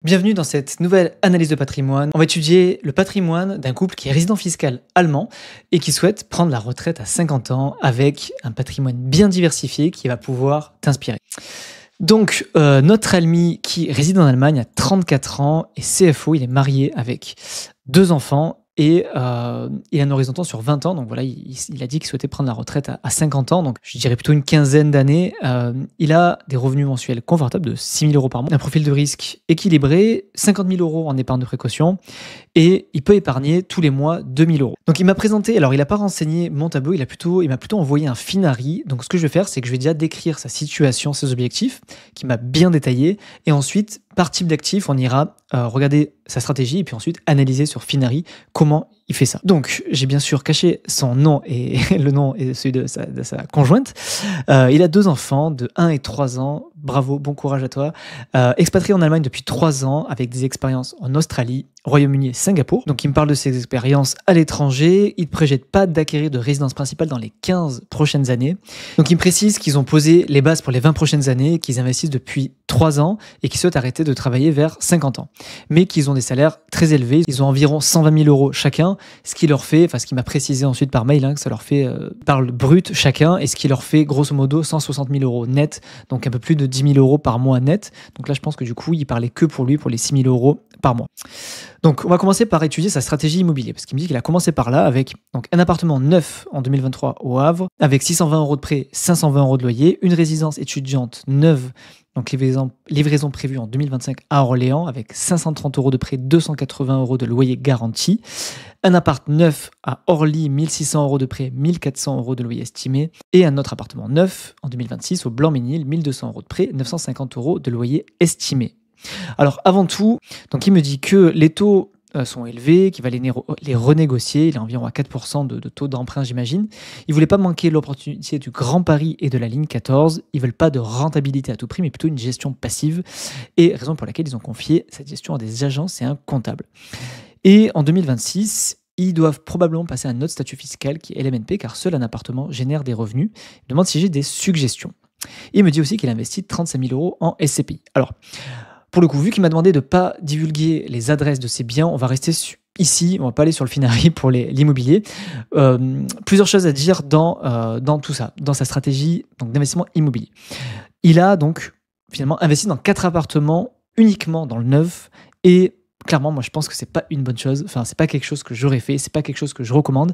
Bienvenue dans cette nouvelle analyse de patrimoine. On va étudier le patrimoine d'un couple qui est résident fiscal allemand et qui souhaite prendre la retraite à 50 ans avec un patrimoine bien diversifié qui va pouvoir t'inspirer. Donc, notre ami qui réside en Allemagne a 34 ans et CFO, il est marié avec 2 enfants et il a un horizon sur 20 ans. Donc voilà, il a dit qu'il souhaitait prendre la retraite à 50 ans, donc je dirais plutôt une quinzaine d'années. Il a des revenus mensuels confortables de 6 000 € par mois, un profil de risque équilibré, 50 000 € en épargne de précaution et il peut épargner tous les mois 2 000 €. Donc il m'a présenté, alors il n'a pas renseigné mon tableau, il m'a plutôt envoyé un Finari. Donc ce que je vais faire, c'est que je vais déjà décrire sa situation, ses objectifs, qui m'a bien détaillé, et ensuite, par type d'actif, on ira regarder sa stratégie et puis ensuite analyser sur Finari comment il fait ça. Donc, j'ai bien sûr caché son nom et le nom et celui de sa conjointe. Il a 2 enfants de 1 et 3 ans. Bravo, bon courage à toi. Expatrié en Allemagne depuis 3 ans avec des expériences en Australie, Royaume-Uni et Singapour. Donc, il me parle de ses expériences à l'étranger. Il ne projette pas d'acquérir de résidence principale dans les 15 prochaines années. Donc, il me précise qu'ils ont posé les bases pour les 20 prochaines années, qu'ils investissent depuis 3 ans et qu'ils souhaitent arrêter de travailler vers 50 ans. Mais qu'ils ont des salaires très élevés. Ils ont environ 120 000 € chacun, ce qui leur fait, ce qui m'a précisé ensuite par mail, que ça leur fait par le brut chacun, et ce qui leur fait grosso modo 160 000 € net, donc un peu plus de 10 000 € par mois net. Donc là, je pense que du coup, il parlait que pour lui, pour les 6 000 € par mois. Donc, on va commencer par étudier sa stratégie immobilière, parce qu'il me dit qu'il a commencé par là avec donc, un appartement neuf en 2023 au Havre, avec 620 € de prêt, 520 € de loyer, une résidence étudiante neuve, donc livraison prévue en 2025 à Orléans, avec 530 € de prêt, 280 € de loyer garanti, un appart neuf à Orly, 1 600 € de prêt, 1 400 € de loyer estimé, et un autre appartement neuf en 2026 au Blanc-Ménil, 1 200 € de prêt, 950 € de loyer estimé. Alors avant tout, donc il me dit que les taux sont élevés, qu'il va les renégocier. Il est environ à 4% de taux d'emprunt, j'imagine. Ils ne voulaient pas manquer l'opportunité du Grand Paris et de la ligne 14. Ils ne veulent pas de rentabilité à tout prix, mais plutôt une gestion passive. Et raison pour laquelle ils ont confié cette gestion à des agences et un comptable. Et en 2026, ils doivent probablement passer à un autre statut fiscal qui est LMNP, car seul un appartement génère des revenus. Il demande si j'ai des suggestions. Il me dit aussi qu'il investit 35 000 € en SCPI. Alors, pour le coup, vu qu'il m'a demandé de ne pas divulguer les adresses de ses biens, on va rester ici, on ne va pas aller sur le Finari pour l'immobilier. Plusieurs choses à dire dans tout ça, dans sa stratégie d'investissement immobilier. Il a donc finalement investi dans 4 appartements uniquement dans le neuf, et clairement, moi je pense que c'est pas une bonne chose. Enfin, c'est pas quelque chose que j'aurais fait, c'est pas quelque chose que je recommande.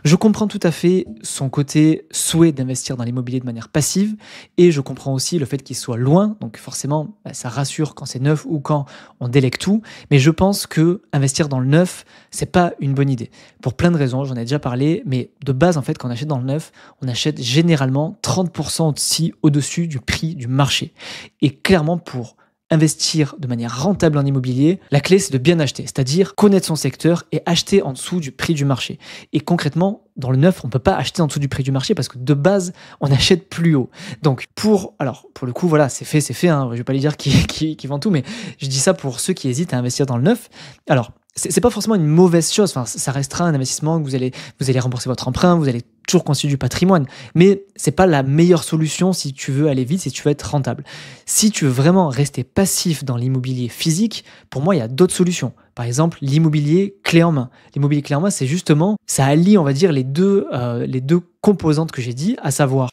Je comprends tout à fait son côté souhait d'investir dans l'immobilier de manière passive, et je comprends aussi le fait qu'il soit loin. Donc forcément, ça rassure quand c'est neuf ou quand on délègue tout. Mais je pense que investir dans le neuf, c'est pas une bonne idée. Pour plein de raisons, j'en ai déjà parlé, mais de base, en fait, quand on achète dans le neuf, on achète généralement 30% au-dessus du prix du marché. Et clairement, pour investir de manière rentable en immobilier, la clé c'est de bien acheter, c'est-à-dire connaître son secteur et acheter en dessous du prix du marché. Et concrètement, dans le neuf, on ne peut pas acheter en dessous du prix du marché parce que de base, on achète plus haut. Donc pour le coup, voilà, c'est fait, je ne vais pas lui dire qui vend tout, mais je dis ça pour ceux qui hésitent à investir dans le neuf. Alors, c'est pas forcément une mauvaise chose, ça restera un investissement que vous allez rembourser votre emprunt, vous allez toujours constituer du patrimoine, mais c'est pas la meilleure solution si tu veux aller vite, si tu veux être rentable. Si tu veux vraiment rester passif dans l'immobilier physique, pour moi, il y a d'autres solutions. Par exemple, l'immobilier clé en main. L'immobilier clé en main, c'est justement, ça allie, on va dire, les deux composantes que j'ai dit, à savoir,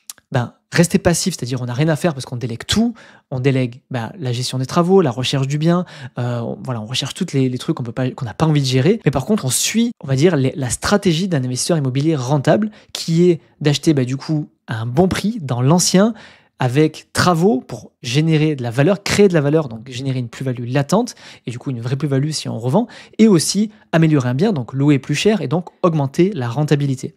rester passif, c'est-à-dire on n'a rien à faire parce qu'on délègue tout. On délègue la gestion des travaux, la recherche du bien, on recherche tous les trucs qu'on n'a pas envie de gérer. Mais par contre, on suit, on va dire, la stratégie d'un investisseur immobilier rentable qui est d'acheter du coup à un bon prix dans l'ancien, avec travaux pour générer de la valeur, créer de la valeur, donc générer une plus-value latente, et du coup une vraie plus-value si on revend, et aussi améliorer un bien, donc louer plus cher, et donc augmenter la rentabilité.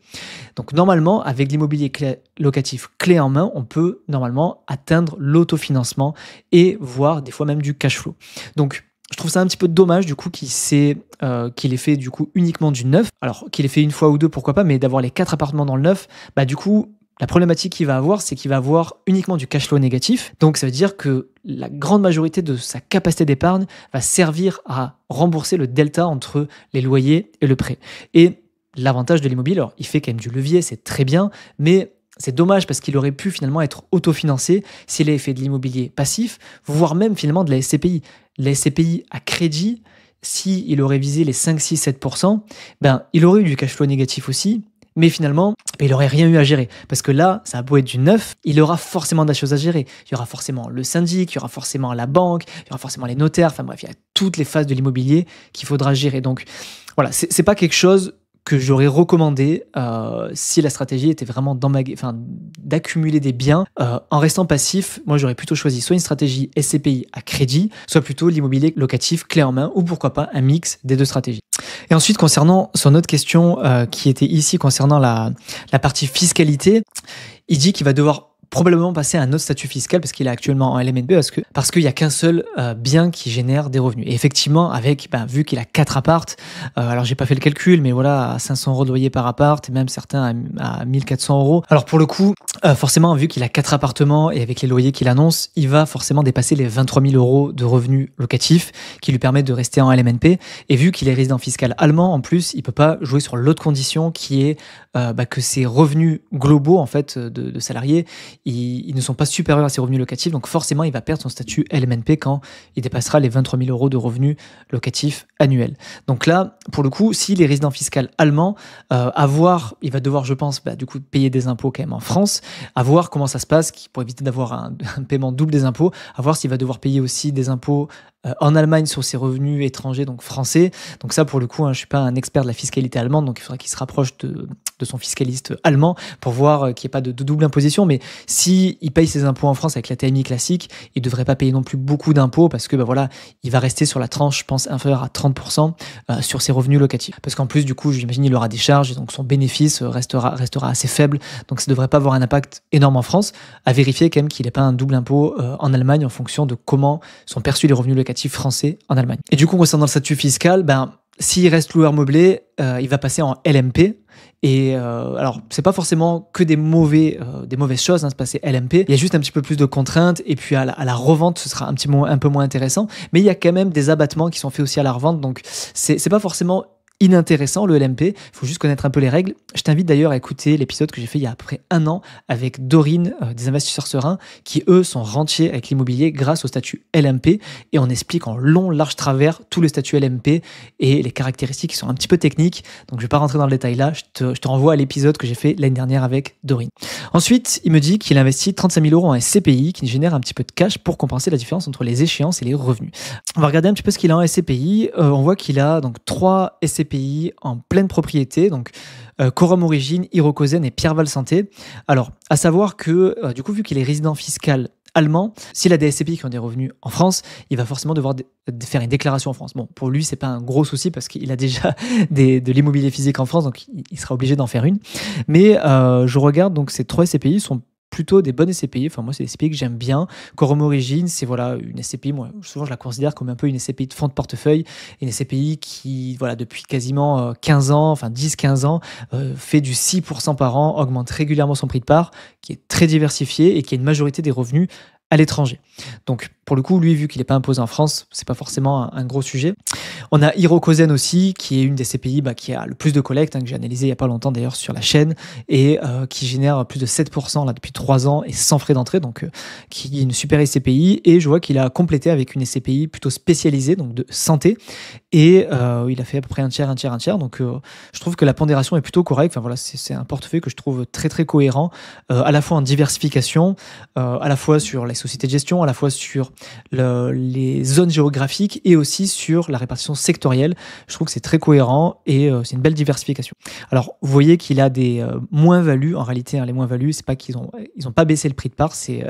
Donc normalement, avec l'immobilier locatif clé en main, on peut normalement atteindre l'autofinancement et voir des fois même du cash flow. Donc je trouve ça un petit peu dommage du coup qu'il ait fait du coup uniquement du neuf. Alors qu'il ait fait une fois ou deux, pourquoi pas, mais d'avoir les 4 appartements dans le neuf, du coup, la problématique qu'il va avoir, c'est qu'il va avoir uniquement du cash flow négatif. Donc, ça veut dire que la grande majorité de sa capacité d'épargne va servir à rembourser le delta entre les loyers et le prêt. Et l'avantage de l'immobilier, alors il fait quand même du levier, c'est très bien, mais C'est dommage parce qu'il aurait pu finalement être autofinancé s'il avait fait de l'immobilier passif, voire même finalement de la SCPI. La SCPI à crédit, s'il aurait visé les 5, 6, 7%, ben, il aurait eu du cash flow négatif aussi, mais finalement, il n'aurait rien eu à gérer. Parce que là, ça a beau être du neuf, il aura forcément des choses à gérer. Il y aura forcément le syndic, il y aura forcément la banque, il y aura forcément les notaires, enfin bref, il y a toutes les phases de l'immobilier qu'il faudra gérer. Donc voilà, c'est pas quelque chose que j'aurais recommandé si la stratégie était vraiment d'accumuler des biens en restant passif. Moi, j'aurais plutôt choisi soit une stratégie SCPI à crédit, soit plutôt l'immobilier locatif clé en main, ou pourquoi pas un mix des deux stratégies. Et ensuite, concernant son autre question qui était ici concernant la partie fiscalité, il dit qu'il va devoir probablement passer à un autre statut fiscal parce qu'il est actuellement en LMNP parce qu'il n'y a qu'un seul bien qui génère des revenus. Et effectivement, vu qu'il a 4 appartes, alors j'ai pas fait le calcul, mais voilà, à 500 € de loyer par appart et même certains à 1400 €. Alors pour le coup, forcément, vu qu'il a 4 appartements et avec les loyers qu'il annonce, il va forcément dépasser les 23 000 € de revenus locatifs qui lui permettent de rester en LMNP. Et vu qu'il est résident fiscal allemand, en plus, il peut pas jouer sur l'autre condition qui est que ses revenus globaux en fait de salariés ils ne sont pas supérieurs à ses revenus locatifs, donc forcément il va perdre son statut LMNP quand il dépassera les 23 000 € de revenus locatifs annuels. Donc là, pour le coup, s'il est résident fiscal allemand, il va devoir, je pense, du coup payer des impôts quand même en France, à voir comment ça se passe, pour éviter d'avoir un paiement double des impôts, à voir s'il va devoir payer aussi des impôts en Allemagne sur ses revenus étrangers, donc français. Donc ça, pour le coup, je ne suis pas un expert de la fiscalité allemande, donc il faudra qu'il se rapproche de son fiscaliste allemand pour voir qu'il n'y ait pas de double imposition. Mais s'il paye ses impôts en France avec la TMI classique, il ne devrait pas payer non plus beaucoup d'impôts parce que il va rester sur la tranche, je pense, inférieure à 30% sur ses revenus locatifs. Parce qu'en plus, du coup, j'imagine il aura des charges et donc son bénéfice restera assez faible. Donc ça ne devrait pas avoir un impact énorme en France. À vérifier quand même qu'il n'ait pas un double impôt en Allemagne en fonction de comment sont perçus les revenus locatifs français en Allemagne. Et du coup, concernant le statut fiscal, s'il reste loueur meublé, il va passer en LMP. Et alors, c'est pas forcément que des mauvaises choses, de passer LMP. Il y a juste un petit peu plus de contraintes. Et puis à la revente, ce sera un peu moins intéressant. Mais il y a quand même des abattements qui sont faits aussi à la revente. Donc, c'est pas forcément inintéressant le LMP, il faut juste connaître un peu les règles. Je t'invite d'ailleurs à écouter l'épisode que j'ai fait il y a à peu près 1 an avec Dorine des Investisseurs Sereins qui eux sont rentiers avec l'immobilier grâce au statut LMP et on explique en long, large travers tout le statut LMP et les caractéristiques qui sont un petit peu techniques. Donc je vais pas rentrer dans le détail là, je te renvoie à l'épisode que j'ai fait l'année dernière avec Dorine. Ensuite, il me dit qu'il investit 35 000 € en SCPI qui génère un petit peu de cash pour compenser la différence entre les échéances et les revenus. On va regarder un petit peu ce qu'il a en SCPI. On voit qu'il a donc 3 SCPI en pleine propriété, donc Quorum Origine, Hirokozen et Pierreval Santé. Alors, à savoir que, du coup, vu qu'il est résident fiscal allemand, s'il a des SCPI qui ont des revenus en France, il va forcément devoir faire une déclaration en France. Bon, pour lui, c'est pas un gros souci parce qu'il a déjà de l'immobilier physique en France, donc il sera obligé d'en faire une. Mais je regarde, donc ces 3 SCPI sont plutôt des bonnes SCPI. Enfin, moi, c'est des SCPI que j'aime bien. Quorum Origine, c'est une SCPI, moi, souvent, je la considère comme un peu une SCPI de fonds de portefeuille, une SCPI qui, depuis quasiment 15 ans, enfin 10-15 ans, fait du 6% par an, augmente régulièrement son prix de part, qui est très diversifié et qui a une majorité des revenus à l'étranger. Donc, pour le coup, lui, vu qu'il n'est pas imposé en France, c'est pas forcément un gros sujet. On a Hirokozen aussi, qui est une des CPI qui a le plus de collecte, que j'ai analysé il n'y a pas longtemps d'ailleurs sur la chaîne, et qui génère plus de 7% là, depuis 3 ans et sans frais d'entrée, donc qui est une super SCPI. Et je vois qu'il a complété avec une SCPI plutôt spécialisée, donc de santé, et il a fait à peu près un tiers. Donc je trouve que la pondération est plutôt correcte. Enfin, voilà, c'est un portefeuille que je trouve très très cohérent, à la fois en diversification, à la fois sur les sociétés de gestion, à la fois sur les zones géographiques et aussi sur la répartition sectorielle. Je trouve que c'est très cohérent et c'est une belle diversification. Alors, vous voyez qu'il a des moins-values. En réalité, les moins-values, c'est pas qu'ils ont pas baissé le prix de part, ces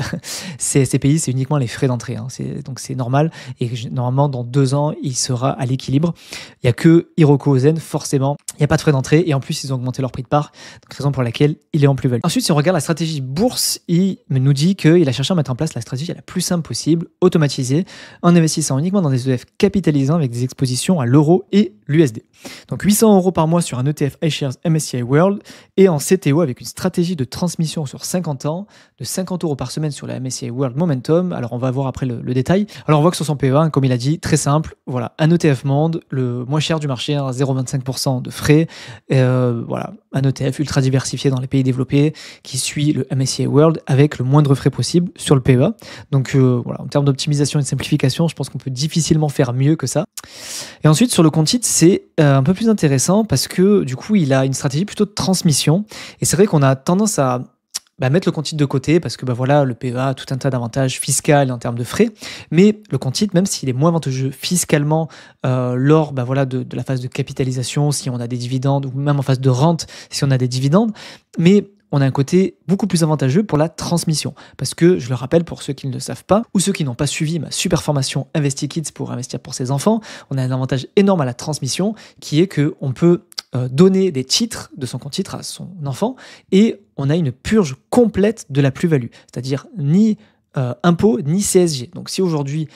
pays, c'est uniquement les frais d'entrée. Donc, c'est normal. Et normalement, dans 2 ans, il sera à l'équilibre. Il n'y a que Hirokozen, forcément. Il n'y a pas de frais d'entrée. Et en plus, ils ont augmenté leur prix de part. Donc, raison pour laquelle il est en plus-value. Ensuite, si on regarde la stratégie bourse, il nous dit qu'il a cherché à mettre en place la stratégie la plus simple possible, automatisée, en investissant uniquement dans des ETF capitalisants avec des expositions à l'euro et l'USD. Donc 800 € par mois sur un ETF iShares MSCI World et en CTO avec une stratégie de transmission sur 50 ans de 50 € par semaine sur la MSCI World Momentum. Alors on va voir après le détail. Alors on voit que sur son PEA, comme il a dit, très simple, voilà, un ETF monde monde, le moins cher du marché, hein, 0,25% de frais. Voilà, un ETF ultra diversifié dans les pays développés qui suit le MSCI World avec le moindre frais possible sur le PEA. Donc voilà, en termes d'optimisation et de simplification, je pense qu'on peut difficilement faire mieux que ça. Et ensuite, sur le compte titre, c'est un peu plus intéressant parce que du coup, il a une stratégie plutôt de transmission. Et c'est vrai qu'on a tendance à mettre le compte titre de côté parce que voilà, le PEA a tout un tas d'avantages fiscaux et en termes de frais. Mais le compte titre, même s'il est moins avantageux fiscalement lors voilà, de la phase de capitalisation, si on a des dividendes, ou même en phase de rente, si on a des dividendes, mais on a un côté beaucoup plus avantageux pour la transmission. Parce que, je le rappelle pour ceux qui ne le savent pas, ou ceux qui n'ont pas suivi ma super formation InvestiKids pour investir pour ses enfants, on a un avantage énorme à la transmission qui est qu'on peut donner des titres de son compte titre à son enfant et on a une purge complète de la plus-value. C'est-à-dire ni impôt ni CSG. Donc si aujourd'hui,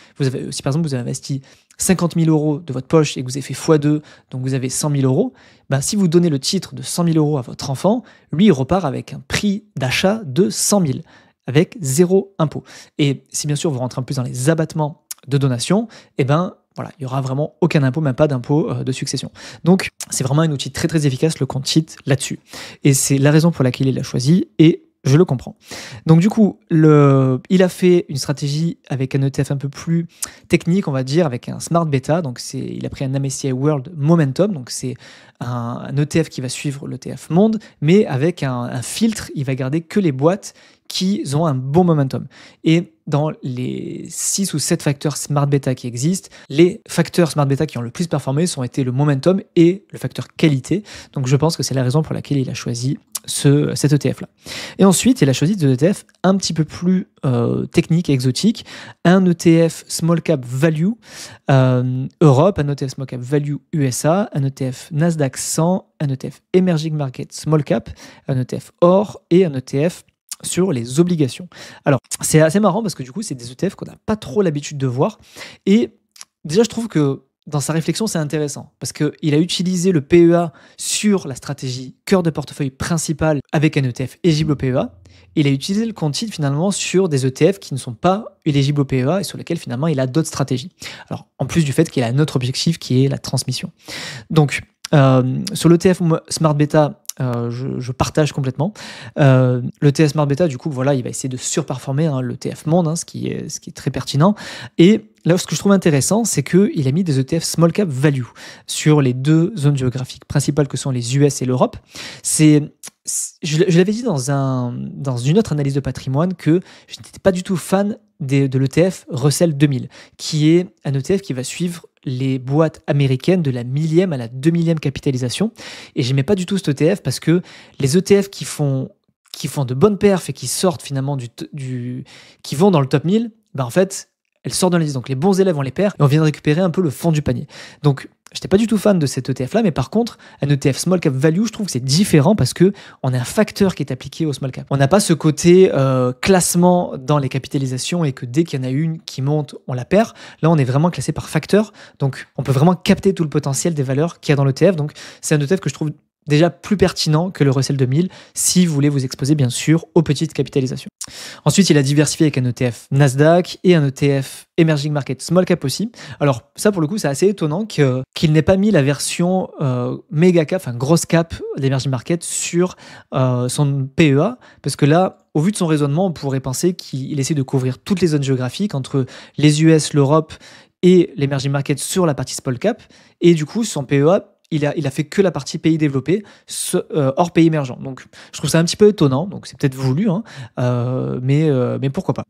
si par exemple vous avez investi 50 000 euros de votre poche et que vous avez fait x2, donc vous avez 100 000 euros, si vous donnez le titre de 100 000 euros à votre enfant, lui il repart avec un prix d'achat de 100 000, avec 0 impôt. Et si bien sûr vous rentrez un peu dans les abattements de donation, voilà, il n'y aura vraiment aucun impôt, même pas d'impôt de succession. Donc, c'est vraiment un outil très très efficace, le compte titre, là-dessus. Et c'est la raison pour laquelle il l'a choisi, et je le comprends. Donc du coup, il a fait une stratégie avec un ETF un peu plus technique, on va dire, avec un Smart Beta. Donc il a pris un MSCI World Momentum, donc c'est un ETF qui va suivre l'ETF Monde, mais avec un filtre, il va garder que les boîtes qui ont un bon momentum. Et dans les 6 ou 7 facteurs Smart Beta qui existent, les facteurs Smart Beta qui ont le plus performé sont été le momentum et le facteur qualité. Donc je pense que c'est la raison pour laquelle il a choisi cet ETF-là. Et ensuite, il a choisi des ETF un petit peu plus techniques et exotiques. Un ETF Small Cap Value Europe, un ETF Small Cap Value USA, un ETF Nasdaq 100, un ETF Emerging Market Small Cap, un ETF Or et un ETF sur les obligations. Alors, c'est assez marrant parce que du coup, c'est des ETF qu'on n'a pas trop l'habitude de voir. Et déjà, je trouve que dans sa réflexion, c'est intéressant parce qu'il a utilisé le PEA sur la stratégie cœur de portefeuille principale avec un ETF éligible au PEA. Il a utilisé le compte titre finalement sur des ETF qui ne sont pas éligibles au PEA et sur lesquels finalement il a d'autres stratégies. Alors, en plus du fait qu'il a un autre objectif qui est la transmission. Donc, sur l'ETF Smart Beta, je partage complètement. L'ETF Smart Beta, du coup, voilà, il va essayer de surperformer l'ETF Monde, ce qui est très pertinent. Et là, ce que je trouve intéressant, c'est qu'il a mis des ETF Small Cap Value sur les deux zones géographiques principales que sont les US et l'Europe. Je l'avais dit dans une autre analyse de patrimoine que je n'étais pas du tout fan de l'ETF Russell 2000, qui est un ETF qui va suivre les boîtes américaines de la 1000e à la 2000e capitalisation. Et j'aimais pas du tout cet ETF parce que les ETF qui font de bonnes perfs et qui sortent finalement qui vont dans le top 1000, en fait, elles sortent dans les 10. Donc les bons élèves ont les pairs et on vient de récupérer un peu le fond du panier. Donc j'étais pas du tout fan de cet ETF-là, mais par contre, un ETF Small Cap Value, je trouve que c'est différent parce que on a un facteur qui est appliqué au Small Cap. On n'a pas ce côté classement dans les capitalisations et que dès qu'il y en a une qui monte, on la perd. Là, on est vraiment classé par facteur. Donc, on peut vraiment capter tout le potentiel des valeurs qu'il y a dans l'ETF. Donc, c'est un ETF que je trouve déjà plus pertinent que le Russell 2000 si vous voulez vous exposer bien sûr aux petites capitalisations. Ensuite, il a diversifié avec un ETF Nasdaq et un ETF Emerging Market Small Cap aussi. Alors ça, pour le coup, c'est assez étonnant qu'il n'ait pas mis la version méga cap, enfin grosse cap d'Emerging Market sur son PEA, parce que là, au vu de son raisonnement, on pourrait penser qu'il essaie de couvrir toutes les zones géographiques entre les US, l'Europe et l'Emerging Market sur la partie Small Cap, et du coup, son PEA, il a fait que la partie pays développés hors pays émergents. Donc, je trouve ça un petit peu étonnant. Donc, c'est peut-être voulu, mais pourquoi pas.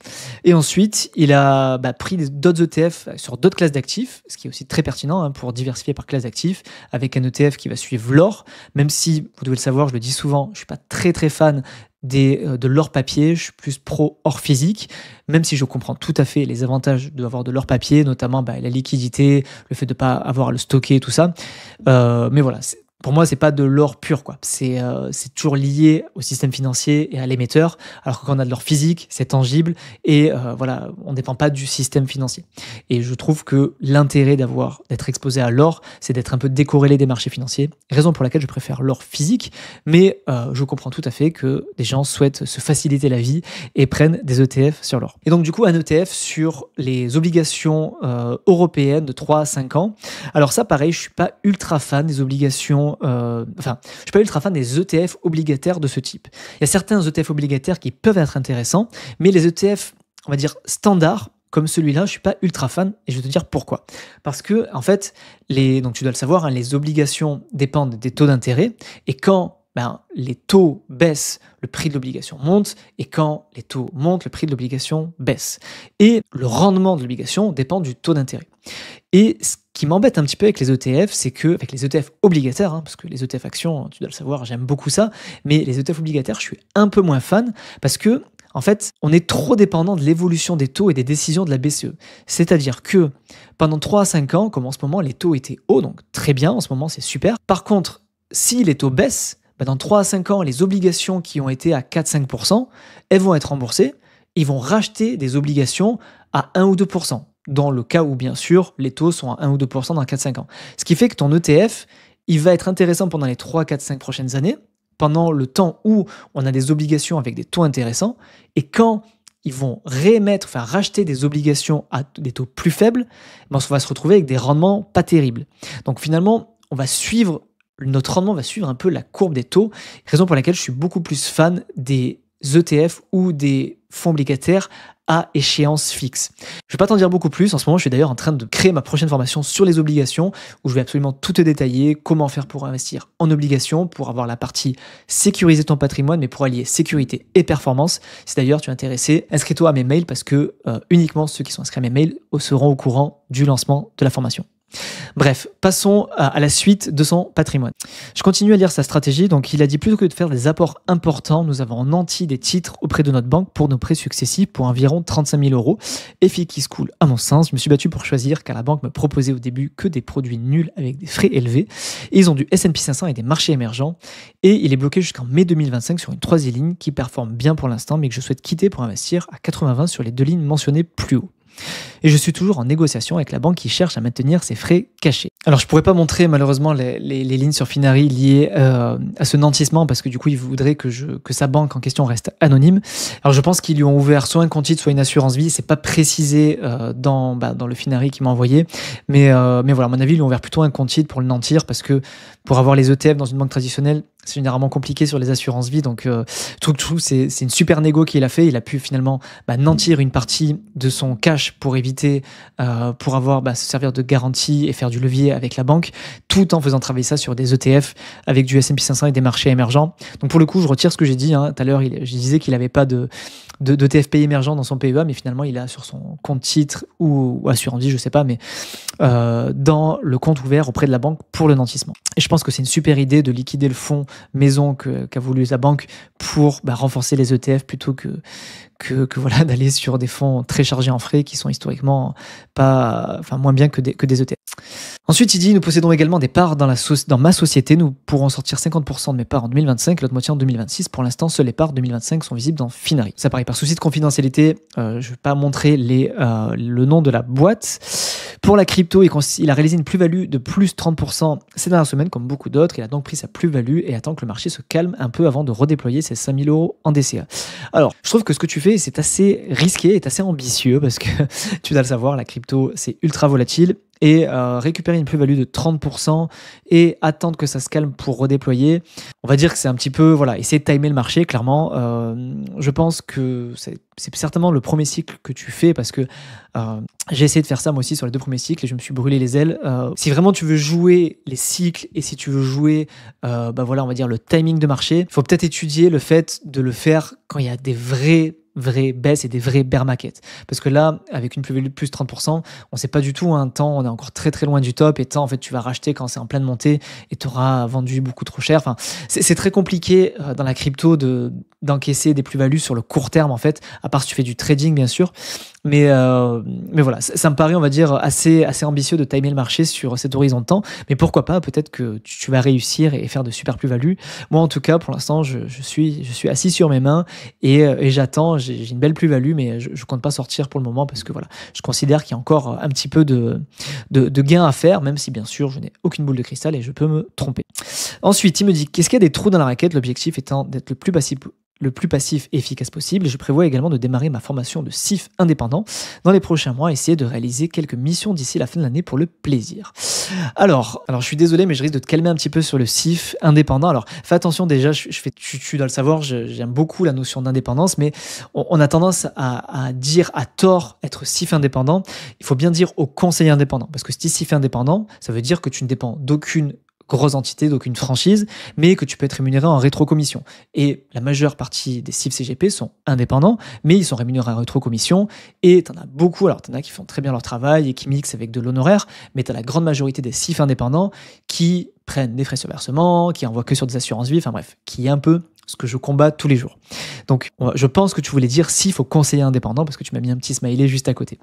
Et ensuite, il a pris d'autres ETF sur d'autres classes d'actifs, ce qui est aussi très pertinent pour diversifier par classe d'actifs, avec un ETF qui va suivre l'or, même si, vous devez le savoir, je le dis souvent, je ne suis pas très très fan de l'or papier, je suis plus pro or physique, même si je comprends tout à fait les avantages d'avoir de l'or papier, notamment la liquidité, le fait de ne pas avoir à le stocker, tout ça. Mais voilà, pour moi, c'est pas de l'or pur, quoi. C'est toujours lié au système financier et à l'émetteur, alors que quand on a de l'or physique, c'est tangible et voilà, on ne dépend pas du système financier. Et je trouve que l'intérêt d'être exposé à l'or, c'est d'être un peu décorrélé des marchés financiers, raison pour laquelle je préfère l'or physique, mais je comprends tout à fait que des gens souhaitent se faciliter la vie et prennent des ETF sur l'or. Et donc du coup, un ETF sur les obligations européennes de 3 à 5 ans. Alors ça, pareil, je suis pas ultra fan des obligations, je suis pas ultra fan des ETF obligataires de ce type. Il y a certains ETF obligataires qui peuvent être intéressants, mais les ETF, on va dire standards, comme celui-là, je suis pas ultra fan et je vais te dire pourquoi. Parce que, en fait, donc tu dois le savoir, hein, les obligations dépendent des taux d'intérêt et quand les taux baissent, le prix de l'obligation monte, et quand les taux montent, le prix de l'obligation baisse. Et le rendement de l'obligation dépend du taux d'intérêt. Et ce qui m'embête un petit peu avec les ETF, c'est que, avec les ETF obligataires, hein, parce que les ETF actions, tu dois le savoir, j'aime beaucoup ça, mais les ETF obligataires, je suis un peu moins fan, parce que, en fait, on est trop dépendant de l'évolution des taux et des décisions de la BCE. C'est-à-dire que pendant 3 à 5 ans, comme en ce moment, les taux étaient hauts, donc très bien, en ce moment, c'est super. Par contre, si les taux baissent, dans 3 à 5 ans, les obligations qui ont été à 4-5%, elles vont être remboursées. Ils vont racheter des obligations à 1 ou 2%, dans le cas où, bien sûr, les taux sont à 1 ou 2% dans 4-5 ans. Ce qui fait que ton ETF, il va être intéressant pendant les 3, 4, 5 prochaines années, pendant le temps où on a des obligations avec des taux intéressants, et quand ils vont racheter des obligations à des taux plus faibles, on va se retrouver avec des rendements pas terribles. Donc finalement, notre rendement va suivre un peu la courbe des taux, raison pour laquelle je suis beaucoup plus fan des ETF ou des fonds obligataires à échéance fixe. Je ne vais pas t'en dire beaucoup plus, en ce moment je suis d'ailleurs en train de créer ma prochaine formation sur les obligations, où je vais absolument tout te détailler, comment faire pour investir en obligations, pour avoir la partie sécuriser ton patrimoine, mais pour allier sécurité et performance. Si d'ailleurs tu es intéressé, inscris-toi à mes mails, parce que uniquement ceux qui sont inscrits à mes mails seront au courant du lancement de la formation. Bref, passons à la suite de son patrimoine. Je continue à lire sa stratégie. Donc, il a dit plutôt que de faire des apports importants, nous avons nanti des titres auprès de notre banque pour nos prêts successifs pour environ 35 000 euros. Effet qui se coule à mon sens. Je me suis battu pour choisir car la banque me proposait au début que des produits nuls avec des frais élevés. Et ils ont du S&P 500 et des marchés émergents. Et il est bloqué jusqu'en mai 2025 sur une troisième ligne qui performe bien pour l'instant, mais que je souhaite quitter pour investir à 80-20 sur les 2 lignes mentionnées plus haut. Et je suis toujours en négociation avec la banque qui cherche à maintenir ses frais cachés. Alors je pourrais pas montrer malheureusement les lignes sur Finari liées à ce nantissement parce que du coup il voudrait que sa banque en question reste anonyme. Alors je pense qu'ils lui ont ouvert soit un compte titre soit une assurance vie, c'est pas précisé dans le Finari qu'il m'a envoyé, mais voilà, à mon avis ils lui ont ouvert plutôt un compte titre pour le nantir parce que pour avoir les ETF dans une banque traditionnelle, c'est généralement compliqué sur les assurances vie, donc c'est une super négo qu'il a fait. Il a pu finalement nantir une partie de son cash pour éviter, pour se servir de garantie et faire du levier avec la banque, tout en faisant travailler ça sur des ETF avec du S&P 500 et des marchés émergents. Donc pour le coup, je retire ce que j'ai dit. Tout à l'heure, je disais qu'il n'avait pas de TFPI émergent dans son PEA, mais finalement, il a sur son compte titre ou assurance vie, je sais pas, mais dans le compte ouvert auprès de la banque pour le nantissement. Et je pense que c'est une super idée de liquider le fonds maison qu'a voulu la banque pour renforcer les ETF plutôt que voilà, d'aller sur des fonds très chargés en frais qui sont historiquement moins bien que des ETF. Ensuite, il dit, nous possédons également des parts dans ma société. Nous pourrons sortir 50% de mes parts en 2025, l'autre moitié en 2026. Pour l'instant, seules les parts 2025 sont visibles dans Finari. Ça paraît par souci de confidentialité. Je ne vais pas montrer le nom de la boîte. Pour la crypto, il a réalisé une plus-value de plus 30% ces dernières semaines, comme beaucoup d'autres. Il a donc pris sa plus-value et attend que le marché se calme un peu avant de redéployer ses 5 000 euros en DCA. Alors, je trouve que ce que tu fais, c'est assez risqué et assez ambitieux parce que tu dois le savoir, la crypto, c'est ultra volatile. Et récupérer une plus-value de 30% et attendre que ça se calme pour redéployer, on va dire que c'est un petit peu, essayer de timer le marché, clairement. Je pense que c'est certainement le premier cycle que tu fais parce que j'ai essayé de faire ça moi aussi sur les 2 premiers cycles et je me suis brûlé les ailes. Si vraiment tu veux jouer les cycles et si tu veux jouer on va dire le timing de marché, il faut peut-être étudier le fait de le faire quand il y a des vraies baisses et des vrais bear markets. Parce que là, avec une plus-value de plus 30%, on sait pas du tout un temps, on est encore très très loin du top et en fait tu vas racheter quand c'est en pleine montée et tu auras vendu beaucoup trop cher. C'est très compliqué dans la crypto de d'encaisser des plus-values sur le court terme en fait, à part si tu fais du trading bien sûr. Mais voilà, ça me paraît, on va dire, assez ambitieux de timer le marché sur cet horizon de temps. Mais pourquoi pas, peut-être que tu vas réussir et faire de super plus-values. Moi, en tout cas, pour l'instant, je suis assis sur mes mains et j'attends. J'ai une belle plus-value, mais je compte pas sortir pour le moment parce que voilà, je considère qu'il y a encore un petit peu de gains à faire, même si bien sûr, je n'ai aucune boule de cristal et je peux me tromper. Ensuite, il me dit, qu'est-ce qu'il y a des trous dans la raquette? L'objectif étant d'être le plus passif et efficace possible. Et je prévois également de démarrer ma formation de CIF indépendant dans les prochains mois, essayer de réaliser quelques missions d'ici la fin de l'année pour le plaisir. Alors, je suis désolé, mais je risque de te calmer un petit peu sur le CIF indépendant. Alors, fais attention déjà, tu dois le savoir, j'aime beaucoup la notion d'indépendance, mais on a tendance à dire à tort être CIF indépendant. Il faut bien dire au conseiller indépendant, parce que si tu es CIF indépendant, ça veut dire que tu ne dépends d'aucune grosse entité, d'aucune franchise, mais que tu peux être rémunéré en rétrocommission. Et la majeure partie des CIF CGP sont indépendants, mais ils sont rémunérés en rétrocommission, et tu en as beaucoup, alors tu en as qui font très bien leur travail et qui mixent avec de l'honoraire, mais tu as la grande majorité des CIF indépendants qui prennent des frais sur versement, qui envoient que sur des assurances vie, enfin bref, qui est un peu ce que je combats tous les jours. Donc, je pense que tu voulais dire CIF au conseiller indépendant, parce que tu m'as mis un petit smiley juste à côté.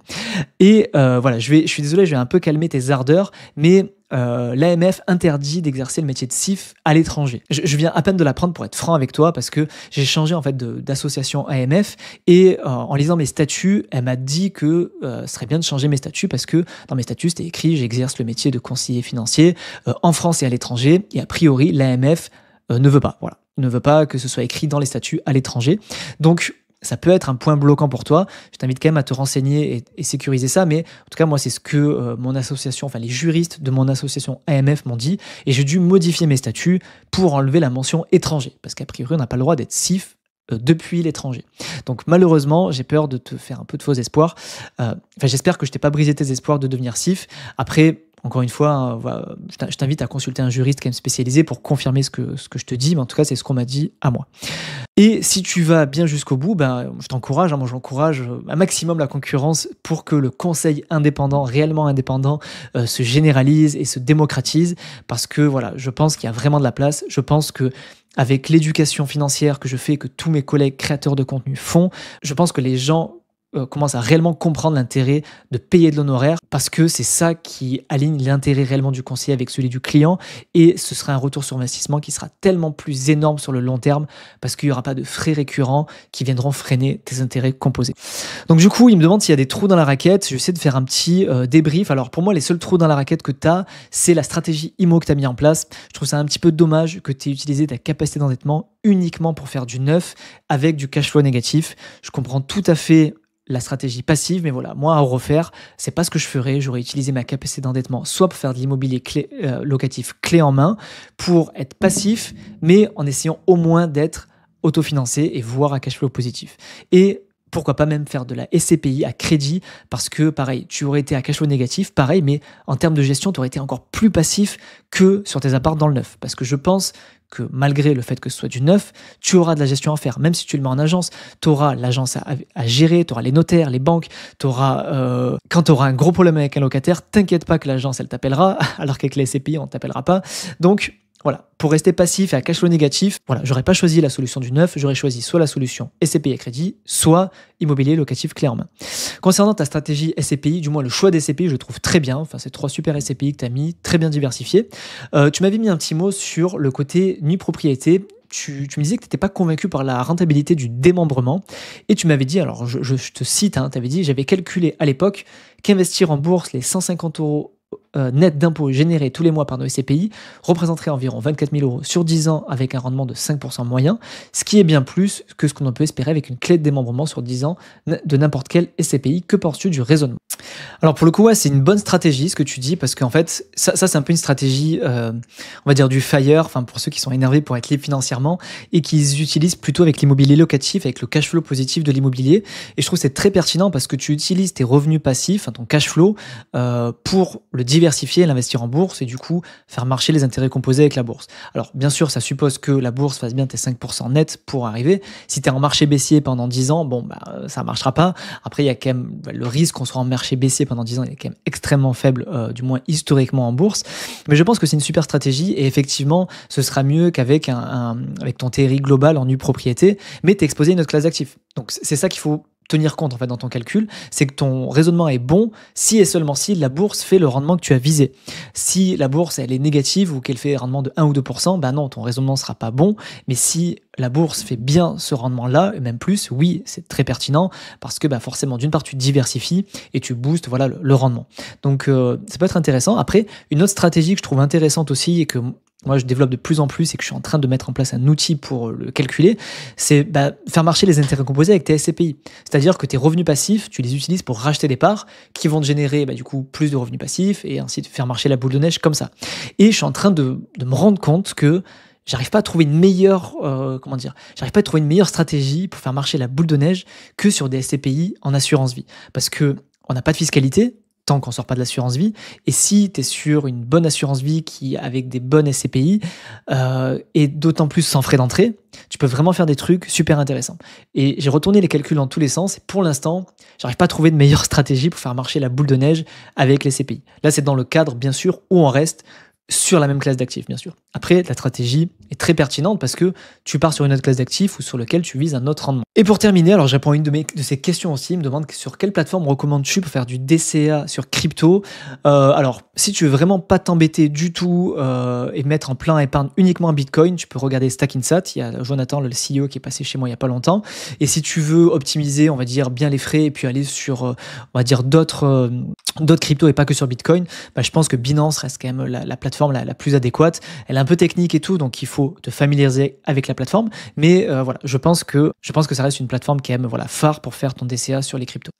Et voilà, je suis désolé, je vais un peu calmer tes ardeurs, mais l'AMF interdit d'exercer le métier de CIF à l'étranger. Je viens à peine de l'apprendre pour être franc avec toi, parce que j'ai changé en fait d'association AMF, et en lisant mes statuts, elle m'a dit que ce serait bien de changer mes statuts, parce que dans mes statuts, c'était écrit « J'exerce le métier de conseiller financier en France et à l'étranger », et a priori, l'AMF ne veut pas, voilà. Ne veut pas que ce soit écrit dans les statuts à l'étranger. Donc, ça peut être un point bloquant pour toi. Je t'invite quand même à te renseigner et sécuriser ça. Mais en tout cas, moi, c'est ce que mon association, enfin les juristes de mon association AMF m'ont dit. Et j'ai dû modifier mes statuts pour enlever la mention étranger. Parce qu'a priori, on n'a pas le droit d'être CIF depuis l'étranger. Donc malheureusement, j'ai peur de te faire un peu de faux espoirs. J'espère que je t'ai pas brisé tes espoirs de devenir CIF. Après, encore une fois, je t'invite à consulter un juriste quand même spécialisé pour confirmer ce que je te dis, mais en tout cas, c'est ce qu'on m'a dit à moi. Et si tu vas bien jusqu'au bout, je t'encourage, moi j'encourage un maximum la concurrence pour que le conseil indépendant, réellement indépendant, se généralise et se démocratise, parce que voilà, je pense qu'il y a vraiment de la place. Je pense que avec l'éducation financière que je fais, que tous mes collègues créateurs de contenu font, je pense que les gens commence à réellement comprendre l'intérêt de payer de l'honoraire, parce que c'est ça qui aligne l'intérêt réellement du conseiller avec celui du client, et ce sera un retour sur investissement qui sera tellement plus énorme sur le long terme, parce qu'il n'y aura pas de frais récurrents qui viendront freiner tes intérêts composés. Donc du coup, il me demande s'il y a des trous dans la raquette. Je vais essayer de faire un petit débrief. Alors pour moi, les seuls trous dans la raquette que tu as, c'est la stratégie IMO que tu as mis en place. Je trouve ça un petit peu dommage que tu aies utilisé ta capacité d'endettement uniquement pour faire du neuf avec du cash flow négatif. Je comprends tout à fait la stratégie passive, mais voilà, moi à refaire, c'est pas ce que je ferais. J'aurais utilisé ma capacité d'endettement soit pour faire de l'immobilier locatif clé en main, pour être passif, mais en essayant au moins d'être autofinancé et voire à cash flow positif. Et pourquoi pas même faire de la SCPI à crédit, parce que pareil, tu aurais été à cash flow négatif, pareil, mais en termes de gestion, tu aurais été encore plus passif que sur tes apparts dans le neuf. Parce que je pense que malgré le fait que ce soit du neuf, tu auras de la gestion à faire. Même si tu le mets en agence, tu auras l'agence à gérer, tu auras les notaires, les banques, quand tu auras un gros problème avec un locataire, t'inquiète pas que l'agence, elle t'appellera, alors qu'avec les SCPI, on ne t'appellera pas. Donc, voilà, pour rester passif et à cash flow négatif, voilà, j'aurais pas choisi la solution du neuf, j'aurais choisi soit la solution SCPI à crédit, soit immobilier locatif clé en main. Concernant ta stratégie SCPI, du moins le choix des SCPI, je le trouve très bien. Enfin, c'est 3 super SCPI que tu as mis, très bien diversifiés. Tu m'avais mis un petit mot sur le côté nue propriété. Tu me disais que tu n'étais pas convaincu par la rentabilité du démembrement, et tu m'avais dit, alors je te cite, tu avais dit, j'avais calculé à l'époque qu'investir en bourse les 150 € net d'impôts générés tous les mois par nos SCPI représenterait environ 24 000 € sur 10 ans avec un rendement de 5% moyen, ce qui est bien plus que ce qu'on peut espérer avec une clé de démembrement sur 10 ans de n'importe quel SCPI. Que penses-tu du raisonnement? Alors pour le coup, ouais, c'est une bonne stratégie ce que tu dis, parce qu'en fait, ça c'est un peu une stratégie, on va dire du FIRE, enfin pour ceux qui sont énervés pour être libres financièrement et qui utilisent plutôt avec l'immobilier locatif, avec le cash flow positif de l'immobilier. Et je trouve que c'est très pertinent parce que tu utilises tes revenus passifs, ton cash flow, pour le diversifier diversifier l'investir en bourse et du coup faire marcher les intérêts composés avec la bourse. Alors bien sûr, ça suppose que la bourse fasse bien tes 5% nets pour arriver. Si tu es en marché baissier pendant 10 ans, bon, ça ne marchera pas. Après, il y a quand même le risque qu'on soit en marché baissier pendant 10 ans, il est quand même extrêmement faible, du moins historiquement en bourse. Mais je pense que c'est une super stratégie et effectivement, ce sera mieux qu'avec avec ton TRI global en nue propriété, mais tu es exposé à une autre classe d'actifs. Donc c'est ça qu'il faut tenir compte en fait dans ton calcul, c'est que ton raisonnement est bon si et seulement si la bourse fait le rendement que tu as visé. Si la bourse elle est négative ou qu'elle fait un rendement de 1 ou 2%, ben non, ton raisonnement sera pas bon, mais si la bourse fait bien ce rendement-là, et même plus, oui, c'est très pertinent parce que forcément, d'une part, tu diversifies et tu boostes voilà, le rendement. Donc, ça peut être intéressant. Après, une autre stratégie que je trouve intéressante aussi et que moi je développe de plus en plus et que je suis en train de mettre en place un outil pour le calculer, c'est faire marcher les intérêts composés avec tes SCPI. C'est-à-dire que tes revenus passifs, tu les utilises pour racheter des parts qui vont te générer du coup plus de revenus passifs et ainsi de faire marcher la boule de neige comme ça. Et je suis en train de me rendre compte que j'arrive pas à trouver une meilleure, j'arrive pas à trouver une meilleure stratégie pour faire marcher la boule de neige que sur des SCPI en assurance vie. Parce que on n'a pas de fiscalité, tant qu'on sort pas de l'assurance vie. Et si tu es sur une bonne assurance vie avec des bonnes SCPI, et d'autant plus sans frais d'entrée, tu peux vraiment faire des trucs super intéressants. Et j'ai retourné les calculs dans tous les sens, et pour l'instant, j'arrive pas à trouver de meilleure stratégie pour faire marcher la boule de neige avec les SCPI. Là, c'est dans le cadre, bien sûr, où on reste sur la même classe d'actifs, bien sûr. Après, la stratégie est très pertinente parce que tu pars sur une autre classe d'actifs ou sur lequel tu vises un autre rendement. Et pour terminer, alors je réponds à une de ces questions aussi. Il me demande sur quelle plateforme recommandes-tu pour faire du DCA sur crypto. Alors, si tu veux vraiment pas t'embêter du tout et mettre en plein épargne uniquement en Bitcoin, tu peux regarder Stackinsat. Il y a Jonathan, le CEO, qui est passé chez moi il y a pas longtemps. Et si tu veux optimiser, on va dire, bien les frais et puis aller sur, on va dire, d'autres cryptos et pas que sur Bitcoin, je pense que Binance reste quand même la plateforme la plus adéquate. Elle est un peu technique et tout, donc il faut te familiariser avec la plateforme. Mais voilà, je pense que ça reste une plateforme quand même phare pour faire ton DCA sur les cryptos.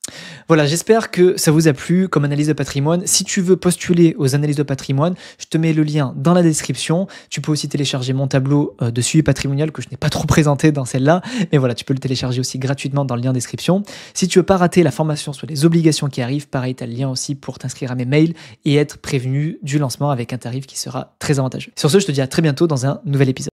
Voilà, j'espère que ça vous a plu comme analyse de patrimoine. Si tu veux postuler aux analyses de patrimoine, je te mets le lien dans la description. Tu peux aussi télécharger mon tableau de suivi patrimonial que je n'ai pas trop présenté dans celle-là. Mais voilà, tu peux le télécharger aussi gratuitement dans le lien description. Si tu veux pas rater la formation sur les obligations qui arrivent, pareil, tu as le lien aussi pour t'inscrire à mes mails et être prévenu du lancement avec un tarif qui sera très avantageux. Sur ce, je te dis à très bientôt dans un nouvel épisode.